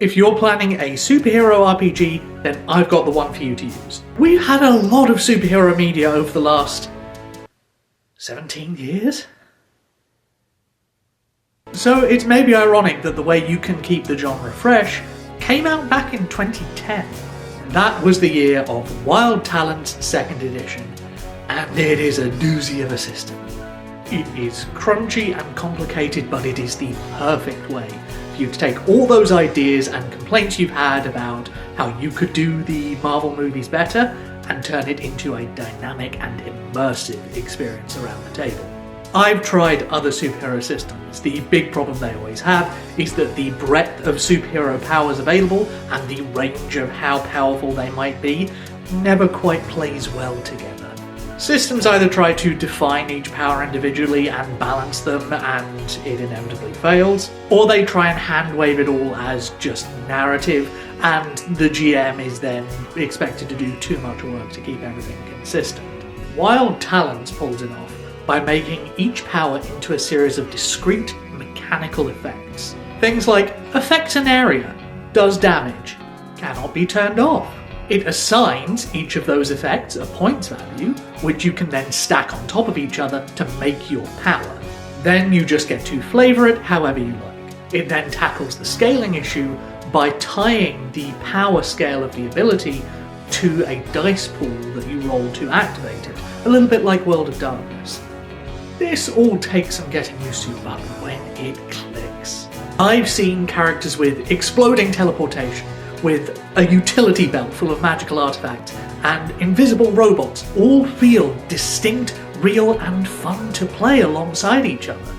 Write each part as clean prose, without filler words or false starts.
If you're planning a superhero RPG, then I've got the one for you to use. We've had a lot of superhero media over the last 17 years? So it's maybe ironic that the way you can keep the genre fresh came out back in 2010. That was the year of Wild Talents 2nd edition, and it is a doozy of a system. It is crunchy and complicated, but it is the perfect way for you to take all those ideas and complaints you've had about how you could do the Marvel movies better and turn it into a dynamic and immersive experience around the table. I've tried other superhero systems. The big problem they always have is that the breadth of superhero powers available and the range of how powerful they might be never quite plays well together. Systems either try to define each power individually and balance them, and it inevitably fails, or they try and hand-wave it all as just narrative, and the GM is then expected to do too much work to keep everything consistent. Wild Talents pulls it off by making each power into a series of discrete mechanical effects. Things like affects an area, does damage, cannot be turned off. It assigns each of those effects a points value, which you can then stack on top of each other to make your power. Then you just get to flavour it however you like. It then tackles the scaling issue by tying the power scale of the ability to a dice pool that you roll to activate it, a little bit like World of Darkness. This all takes some getting used to, but when it clicks. I've seen characters with exploding teleportation, with a utility belt full of magical artifacts, and invisible robots all feel distinct, real, and fun to play alongside each other.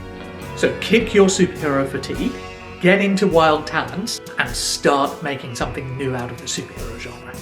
So kick your superhero fatigue, get into Wild Talents, and start making something new out of the superhero genre.